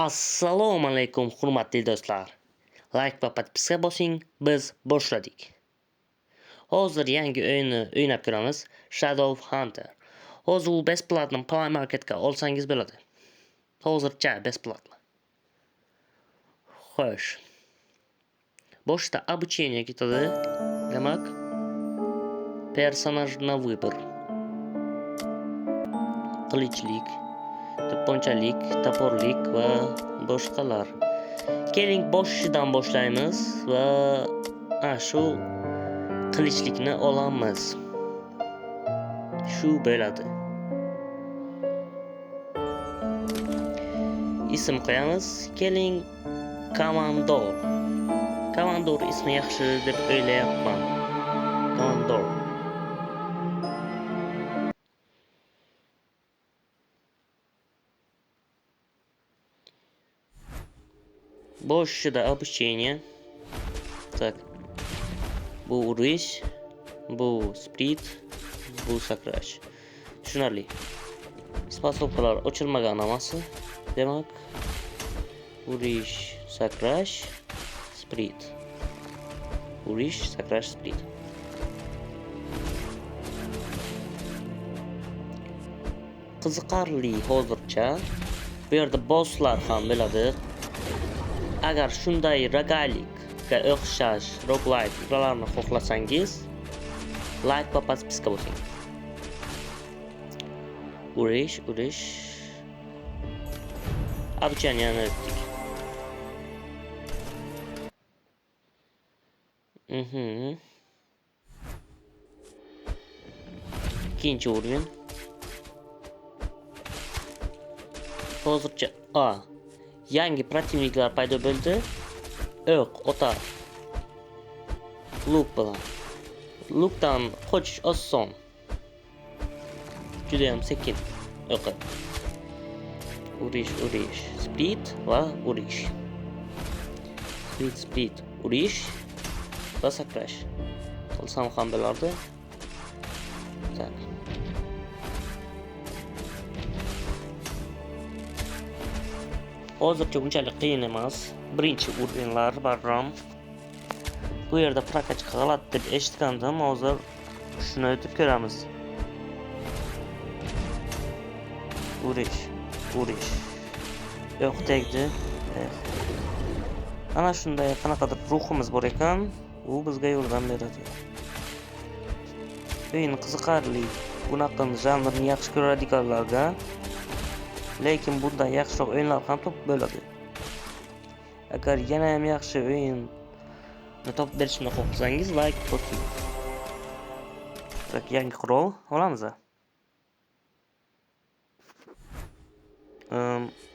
Assalomu alaykum hurmatli do'stlar. Like va podpiska bosing, biz boshladik. Hozir yangi o'yinni o'ynab ko'ramiz, Shadow Hunter. Hozir u besplatno Play Marketga olsangiz bo'ladi. Hozircha besplatno. Xo'sh. Boshda обучение ketadi. Demak, personaj na выбор. Qilichlik, to'pponchalik, toporlik va boshqalar. Keling boshidan boshlaymiz va shu qilichlikni olamiz. Shu bo'ladi. Ism qo'yamiz. Keling Komandor. Komandor ismi yaxshi deb o'ylayapman. Komandor. Boshida обучение. Так. Bu urish, bu sprint, bu sakrash. Tushunarli. Spasovkalar ochilmagan hammasi. Demak, urish, sakrash, sprint. Urish, sakrash, sprint. Qiziqarli hozircha. Bu yerda bosslar ham bo'ladi. Agar shunday rogalikga o'xshash roguelite ularni xohlasangiz, like va podpiska bosing. Urish. Обучение etdik. Ikkinchi o'rin. Hozircha yangi protivniklar paydo bo'ldi. O'q, ota. Luk bilan. Lukdan qochish oson. Juda ham sekin o'qi. Urish, sprint va urish. Sprint, urish va sakrash. Qilsam ham bo'lardi. Tak. Hozircha unchalik qiyin emas. Birinchi o'rinlar barram. Bu yerda prokachka g'alati deb eshitgandim. Hozir shuni o'tib ko'ramiz. Urish. Yo'q tegdi. Ana shunday qanaqadir ruhimiz bor ekan, u bizga yordam beradi. O'yin qiziqarli. Bunaqa janrni yaxshi ko'radiganlarga lekin bundan yaxshiroq o'yinlar ham topib bo'ladi. Agar yana ham yaxshi o'yinni topib berishni xohlasangiz, like bosing. Yangi qurol olamiz.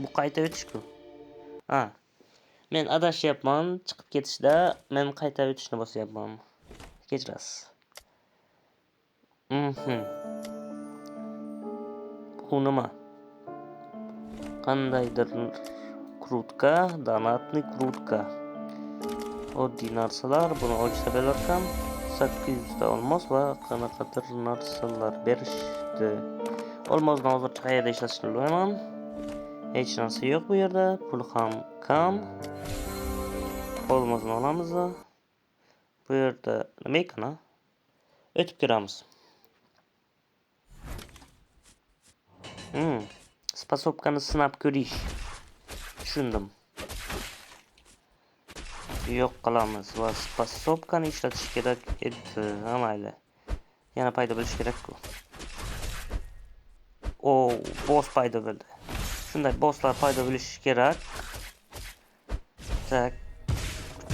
Bu qayta o'tishku. Men adashyapman, chiqib ketishda men qayta o'tishni bosyapman. Kechirasiz. Bu nima? Qandaydir krutka, donatni krutka. Oddiy narsalar, buni olishda bo'larkan 800 ta olmos va qanaqadir narsalar berishdi. Olmosni hozircha qayerda ishlatishni bilmayman. Hech narsa yo'q bu yerda, pul ham kam. Olmosni olamiz. Bu yerda nima ekan? O'tib ko'ramiz. Spasovkani sinab ko'rish. Tushundim. Yo'q qilamiz va spasovkani ishlatish kerak edi. Mayli. Yana paydo bo'lish kerak-ku. Boss paydo bo'ldi. Shunday bosslar paydo bo'lishi kerak. Tak.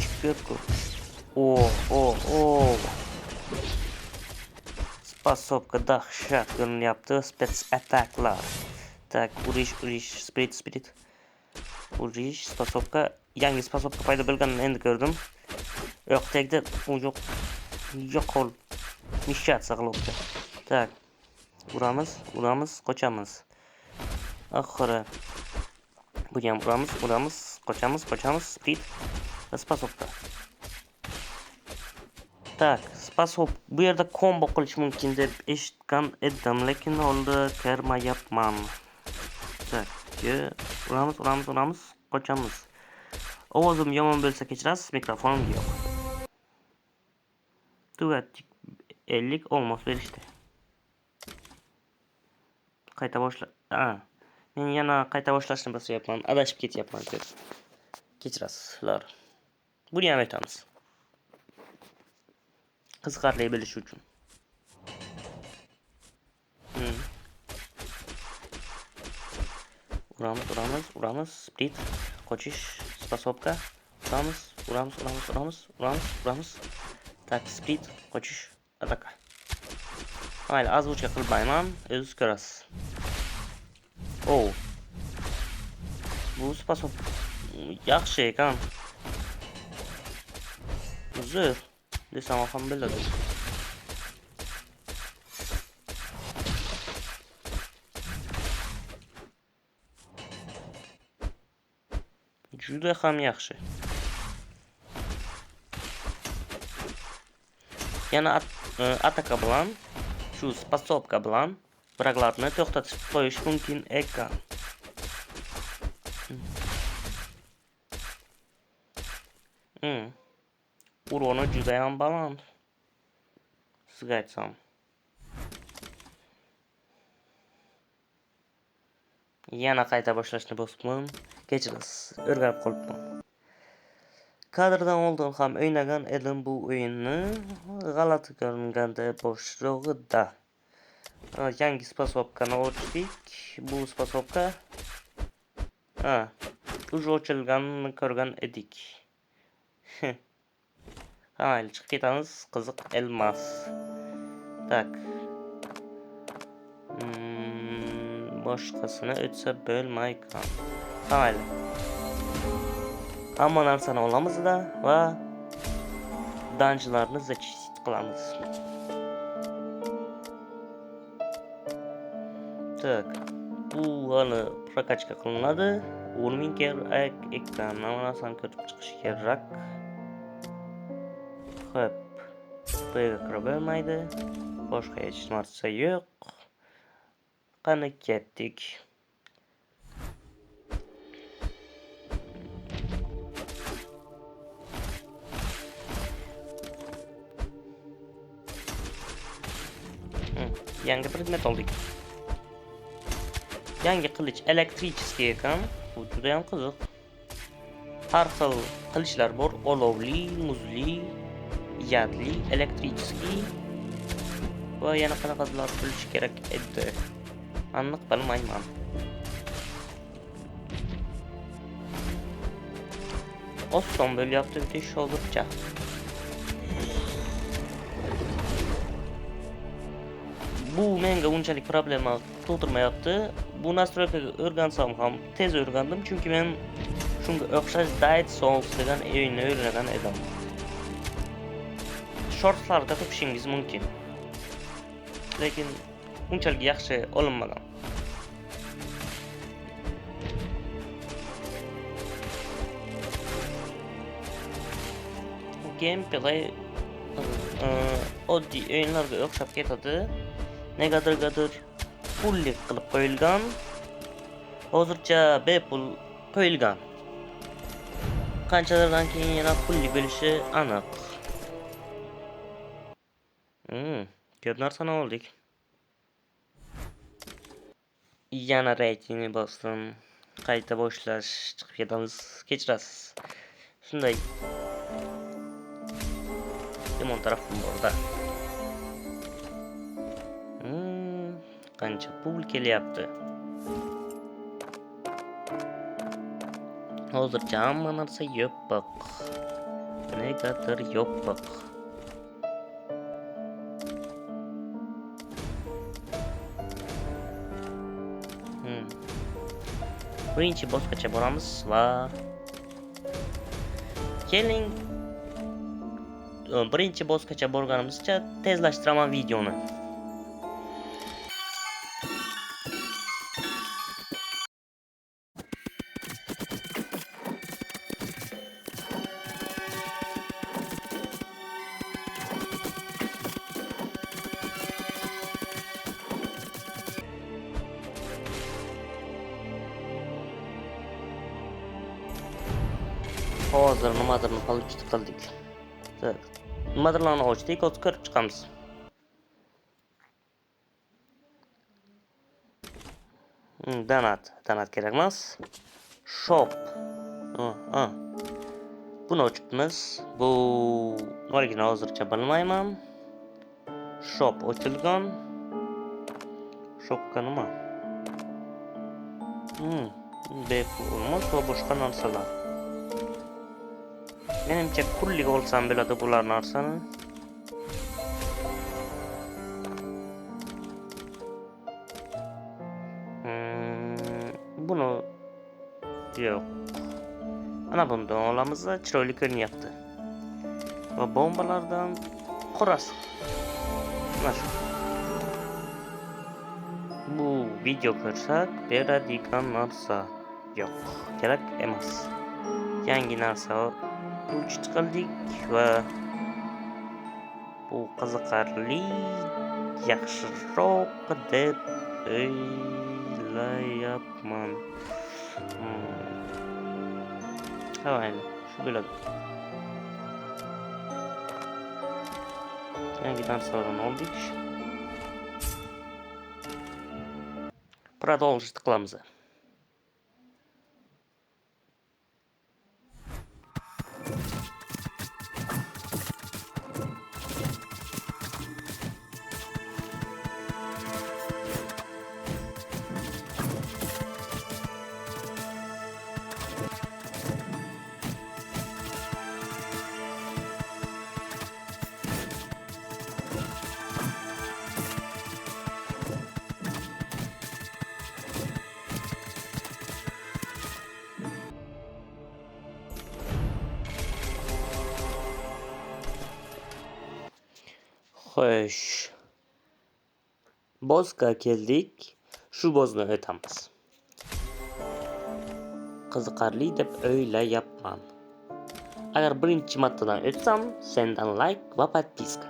Chiqib-ku. Spasovka dahshat ko'rinyapti. Spets ataklar. Tak, urish, sprint. Urish, spasovka. Yangi spasovka paydo bo'lganini endi ko'rdim. Yo'q tegdi. U yo'q. Yo'qol. Mishatsiya qilibdi. Tak. Uramiz, qochamiz. Oxiri. Buni ham uramiz, qochamiz, sprint va spasovka. Tak, spasovka. Bu yerda kombo qilish mumkin deb eshitgan edim, lekin oldi ko'rmayapman. Tak, uramiz. qochamiz. Ovozim yomon bo'lsa kechirasiz, mikrofonim yo'q. Tugatdik. 50 olmos berishdi. Qayta boshla. Men yana qayta boshlashni bosyapman. Adashib ketyapman deb. Kechirasizlar. Buni ham aytamiz. Qiziqarli bo'lishi uchun. Uramiz, sprint, qochish, spasobka. Uramiz. Tak, sprint, qochish, ataka. Mayli, azvuchka qilmayman, o'zingiz ko'rasiz. Bu spasob yaxshi ekan. Uzr desam ham bo'ladi. Juda ham yaxshi. Yana ataka bilan, shu spasobka bilan vraglarni to'xtatib qo'yish mumkin ekan. Uroni juda ham baland. Sizga aytsam. Yana qayta boshlashni bosibman. Kechirasiz, o'rganib qolibman. Kadrdan oldin ham o'ynagan edim bu o'yinni. G'alati ko'ringanda boshlig'ida. Yangi spasobkani ochdik. Bu spasobka уже ochilganini ko'rgan edik. Mayli, chiqib ketamiz. Qiziq elmas. Tak. Boshqasini o'tsa bo'lmaykan. Mayli. Hamma narsani olamizda va dungeonlarni zachist qilamiz. Tak. Bu hali prokachka qilinadi. 10.000 kerak ekan. Nima narsani ko'rib chiqish kerak. Xo'p. Burga kirib bo'lmaydi. Boshqa hech narsa yo'q. Qani ketdik. Yangi predmet oldik. Yangi qilich elektrichskiy ekan. Bu juda ham qiziq. Har xil qilichlar bor. Olovli, muzli, yadli, elektrichskiy va yana qanaqadir bilish kerak edi. Aniq bilmayman. Oson bo'lyapti deyish hozircha. Bu menga unchalik problema tug'dirmayapti. Bu nastroykaga o'rgansam ham tez o'rgandim, chunki men shunga o'xshash Dead Souls degan o'yinni o'rgangan edim. Shortlarda topishingiz mumkin. Lekin unchalik yaxshi olinmagan. Gameplay oddiy o'yinlarga o'xshab ketadi. Negadir pullik qilib qo'yilgan. Hozircha bepul qo'yilgan. Qanchalardan keyin yana pulli bo'lishi aniq. Ko'p narsani oldik. Yana reytingni bosdim. Qayta boshlash, chiqib ketamiz. Kechirasiz. Shunday. Yomon tarafim borda. Qancha pul kelyapti. Hozircha hamma narsa yopiq. Negadir yopiq. Birinchi bosqichga boramiz va keling. Birinchi bosqichga borganimizcha tezlashtiraman videoni. Hozir nimadirni получить qildik. Nimadirlarni ochdik, hozir ko'rib chiqamiz. Donat kerak emas. Shop. Buni ochibmiz. Bu nimaligini hozircha bilmayman. Shop ochilgan. Shopga nima? Bepulmiz va boshqa narsalar. Menimcha pullik olsam bo'ladi bular narsani. Buni yo'q. Ana bundan olamiz, chiroyli ko'rinyapti. Va bombalardan qorasi. Mana shu. Bu video ko'rsak beradigan narsa yo'q, kerak emas. Yangi narsa получить qildik va bu qiziqarli, yaxshiroq deb o'ylayapman. Mayli, shu bo'ladi. Yangi narsalarni oldik. Продолжить qilamiz. Xo'sh. Bozga keldik. Shu bozni o'tamiz. Qiziqarli deb o'ylayapman. Agar birinchi martadan o'tsam, sendan like va подписка.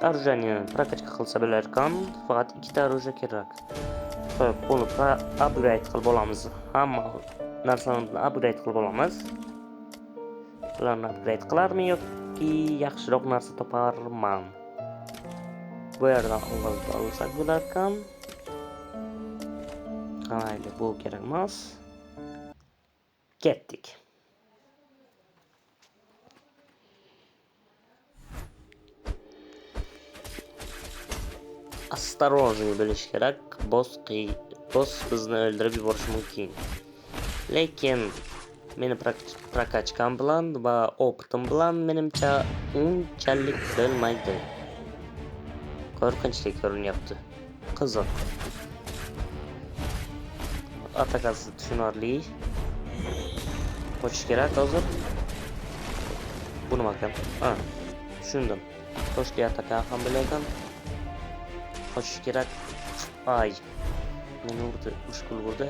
Оружие прокачка qilsa bo'lar ekan, faqat 2 ta оружие kerak. Xo'p, buni upgrade qilib olamiz. Hamma narsalarni upgrade qilib olamiz. Ularni upgrade qilarmi yoki yaxshiroq narsa toparman? Bu yerdan olsak bo'lar ekan. Mayli, bu kerak emas. Ketdik. Осторожный bo'lish kerak. Boss bizni o'ldirib yuborishi mumkin. Lekin meni prokachkam bilan va opitim bilan menimcha unchalik bo'lmaydi. Qo'rqinchli ko'rinyapti. Qiziq. Atakasi tushunarli. Qo'chish kerak hozir. Bu nima ekan? Tushundim. Qo'shli ataka ham bo'lagan. Qo'chish kerak. Ay. Meni urdi, mushkul urdi.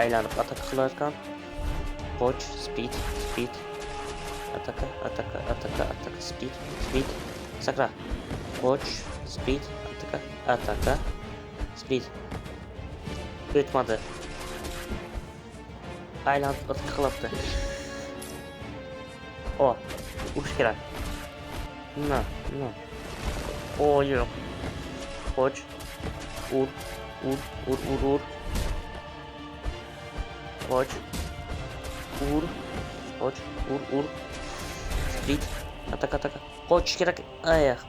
Aylanib ataka qilar ekan. Qoch, speed. Ataka, speed. Sakra. Qoch, speed, ataka, speed. O'tmadi. Aylanib ataka qilibdi. Urish kerak. No. Yo'q. Qoch. Ur. Qoch. Ur. Speed. Ataka. Qochish kerak.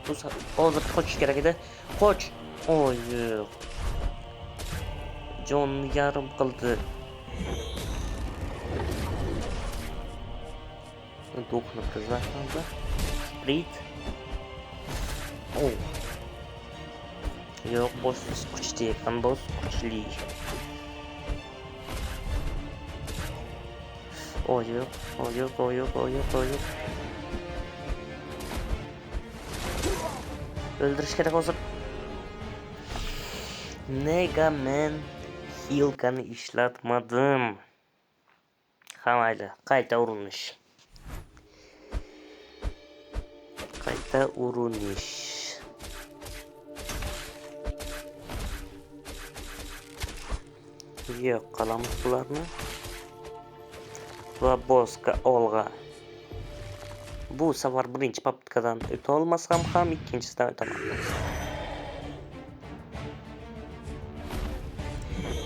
Bu hozir qochish kerak edi. Qoch. Yo'q. Jonni yarim qildi. Духна признательно. Speed. Yo'q, boss kuchli ekan, boss kuchli. Yo'q. O'ldirish kerak hozir. Nega men hilkani ishlatmadim? Mayli, qayta urinish. Yo'q, qilamiz bularni. va bossga olg'a. Bu safar birinchi popitkadan o'ta olmasam ham ikkinchisidan o'taman.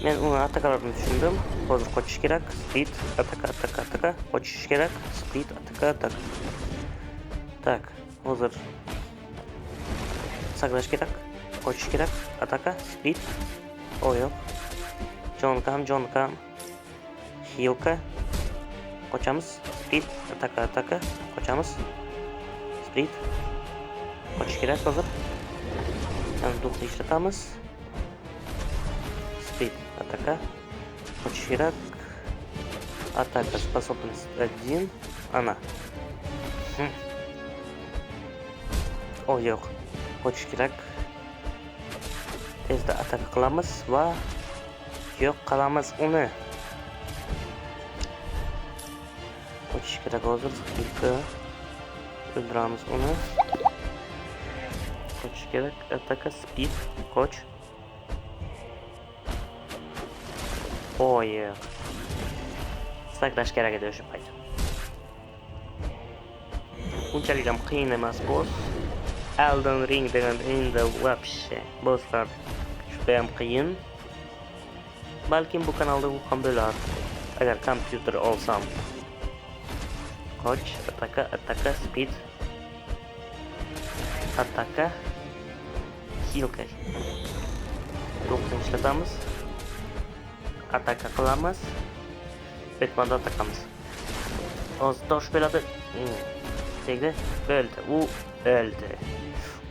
Men uni atakalarini tushundim. Hozir qochish kerak. Speed, ataka. Qochish kerak. Speed, ataka. Tak, hozir saqlash kerak. Qochish kerak. Ataka, speed. Yo'q. Jonkam. Healka. Qochamiz. Speed, ataka. Qochamiz. Speed. Qochish kerak hozir. Yana duxni ishlatamiz. Speed, атака. Qochish kerak. Атака, способность 1. Ana. Yo'q. Qochish kerak. Tezda ataka qilamiz va yo'q qilamiz uni. Qochish kerak hozir. O'ldiramiz uni. Qochish kerak. Ataka, speed, qoch. Yo'q. Saklash kerak edi o'sha payt. Unchalik ham qiyin emas boss. Elden Ring degan endi вообще bosslar juda ham qiyin. Balkim bu kanalda u ham bo'lar. Agar kompyuter olsam. Qoch, ataka, speed. Ataka. Healka. To'xtani ishlatamiz. Ataka qilamiz. Betmanda atakamiz. Hozir tosh bo'ladi. Tegdi. O'ldi. U o'ldi.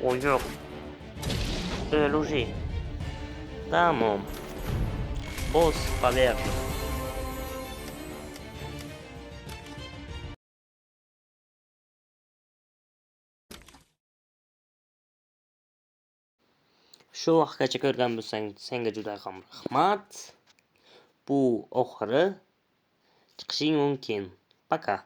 Yo'q. O'l уже. Tamam. Boss поверху. Shu vaqtgacha ko'rgan bo'lsang, senga juda ham rahmat. Bu oxiri chiqishing mumkin. Пока.